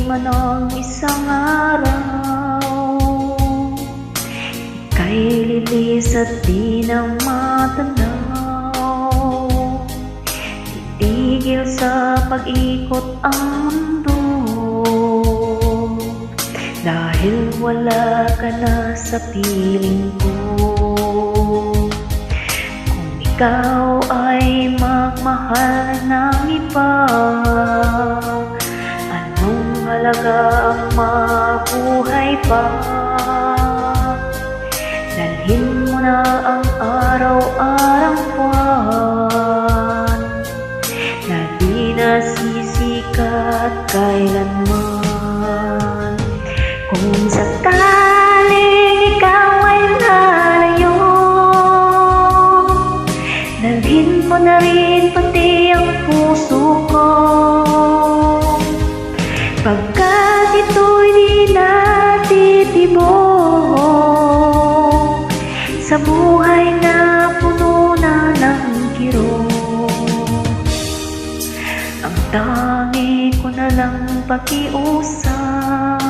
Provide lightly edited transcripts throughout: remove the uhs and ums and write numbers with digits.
man ang isang araw, ika'y lilis at di na matanaw. Titigil sa pag-ikot ang mundo, dahil wala ka na sa piling ko. Kung ikaw ay magmahal ng iba, anong halaga ang mabuhay pa? Dalhin mo na ang araw-arang buwan na di nasisikat kailanman. Kung sakaling ikaw ay lalayo, dalhin mo na rin pati ang puso ko. Pagkat ito'y di natitibok sa buhay na puno na ng kirot, ang tangi ko na lang pakiusap.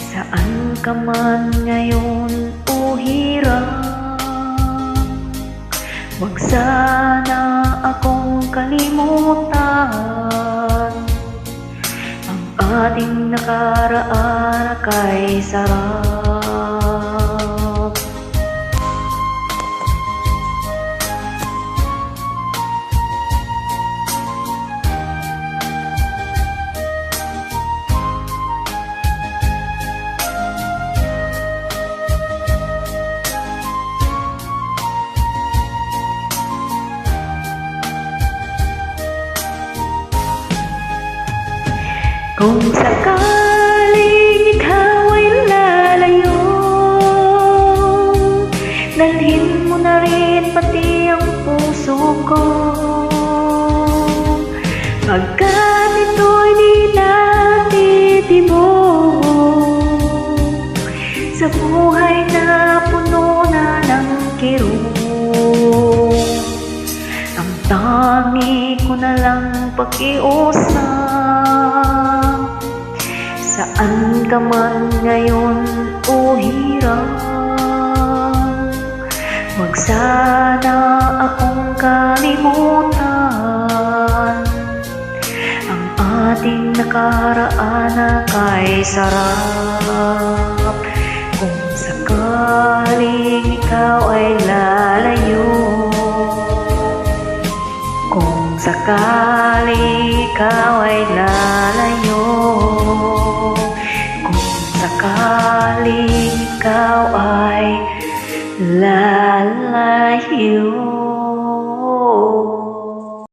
Saan ka man ngayon o hirap, huwag sana akong kalimutan. Ang ating nakaraan kay sarap. Kung sakaling ikaw ay lalayo, dalhin mo na rin pati ang puso ko. Pagkat ito'y di natitibok sa buhay na puno na ng kirot, ang tangi ko na lang pakiusap. Saan ka man ngayon o hirap, huwag sana akong kalimutan. Ang ating nakaraan na kay sarap. Kung sakaling ikaw ay lalayo, kung sakaling ikaw ay lalayo, kung sakaling